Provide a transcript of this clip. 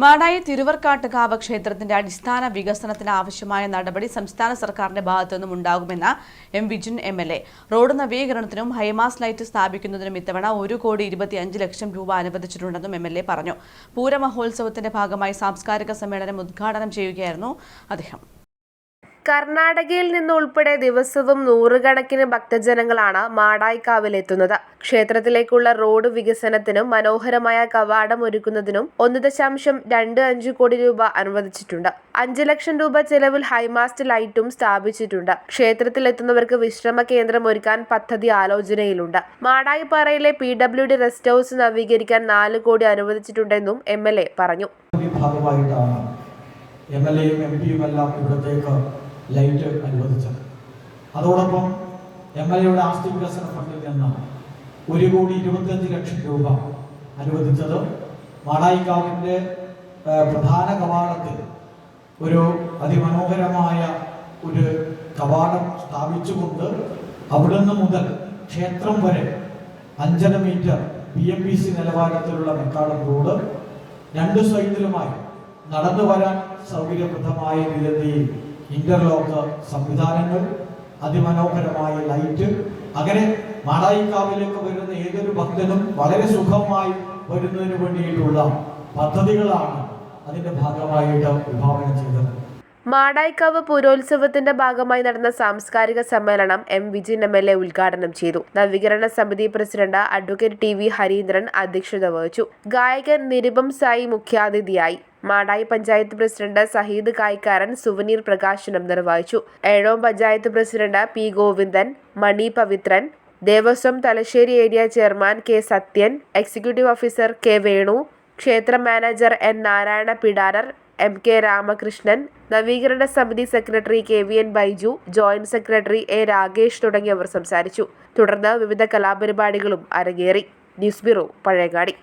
മാടായി തിരുവർക്കാട്ടുകാവ് ക്ഷേത്രത്തിന്റെ അടിസ്ഥാന വികസനത്തിന് ആവശ്യമായ നടപടി സംസ്ഥാന സർക്കാരിന്റെ ഭാഗത്തുനിന്നും ഉണ്ടാകുമെന്ന് എം വിജിൻ എംഎൽഎ. റോഡ് നവീകരണത്തിനും ഹൈമാസ് ലൈറ്റ് സ്ഥാപിക്കുന്നതിനും ഇത്തവണ 1,25,00,000 രൂപ അനുവദിച്ചിട്ടുണ്ടെന്നും എംഎൽഎ പറഞ്ഞു. പൂരമഹോത്സവത്തിന്റെ ഭാഗമായി സാംസ്കാരിക സമ്മേളനം ഉദ്ഘാടനം ചെയ്യുകയായിരുന്നു അദ്ദേഹം. കർണാടകയിൽ നിന്നുൾപ്പെടെ ദിവസവും നൂറുകണക്കിന് ഭക്തജനങ്ങളാണ് മാടായിക്കാവിലെത്തുന്നത്. ക്ഷേത്രത്തിലേക്കുള്ള റോഡ് വികസനത്തിനും മനോഹരമായ കവാടം ഒരുക്കുന്നതിനും 1.25 കോടി രൂപ അനുവദിച്ചിട്ടുണ്ട്. 5 ലക്ഷം രൂപ ചെലവിൽ ഹൈമാസ്റ്റ് ലൈറ്റും സ്ഥാപിച്ചിട്ടുണ്ട്. ക്ഷേത്രത്തിലെത്തുന്നവർക്ക് വിശ്രമ കേന്ദ്രം ഒരുക്കാൻ പദ്ധതി ആലോചനയിലുണ്ട്. മാടായിപ്പാറയിലെ PWD റെസ്റ്റ് ഹൌസ് നവീകരിക്കാൻ 4 കോടി അനുവദിച്ചിട്ടുണ്ടെന്നും MLA പറഞ്ഞു. ലൈറ്റ് അനുവദിച്ചത്. അതോടൊപ്പം MLAയുടെ ആസ്തി വികസന ഫണ്ടിൽ നിന്ന് 1,25,00,000 രൂപ അനുവദിച്ചത് മാടായിക്കാവിൻ്റെ പ്രധാന കവാടത്തിൽ ഒരു അതിമനോഹരമായ ഒരു കവാടം സ്ഥാപിച്ചുകൊണ്ട് അവിടുന്ന് മുതൽ ക്ഷേത്രം വരെ 5.5 മീറ്റർ BMPC നിലവാരത്തിലുള്ള മെക്കാഡം റോഡ് 2 സൈഡിലുമായി നടന്നു വരാൻ സൗകര്യപ്രദമായ രീതിയിൽ ഇന്റർലോക്ക് സംവിധാനങ്ങൾ, അതിമനോഹരമായ ലൈറ്റ്, അങ്ങനെ മാടായിക്കാവിലേക്ക് വരുന്ന ഏതൊരു ഭക്തനും വളരെ സുഖമായി വരുന്നതിന് വേണ്ടിയിട്ടുള്ള പദ്ധതികളാണ് അതിന്റെ ഭാഗമായിട്ട് വിഭാവനം ചെയ്തത്. മാടായിക്കാവ് പൂരോത്സവത്തിന്റെ ഭാഗമായി നടന്ന സാംസ്കാരിക സമ്മേളനം എം വിജിൻ MLA ഉദ്ഘാടനം ചെയ്തു. നവീകരണ സമിതി പ്രസിഡന്റ് അഡ്വക്കേറ്റ് TV ഹരീന്ദ്രൻ അധ്യക്ഷത വഹിച്ചു. ഗായകൻ നിരുപം സായി മുഖ്യാതിഥിയായി. മാടായി പഞ്ചായത്ത് പ്രസിഡന്റ് സഹീദ് കായ്ക്കാരൻ സുവനീർ പ്രകാശനം നിർവഹിച്ചു. Ezhome panchayat president P Govindan, Mani Pavithran, Devaswom Thalassery area chairman K Sathyan, executive officer K Venu, ക്ഷേത്ര manager N Narayana Pidarar, MK Ramakrishnan, നവീകരണ സമിതി secretary KVN Baiju, joint secretary A Rakesh തുടങ്ങിയവർ സംസാരിച്ചു. തുടർന്ന് വിവിധ കലാപരിപാടികളും അരങ്ങേറി. News bureau, Pazhayangadi.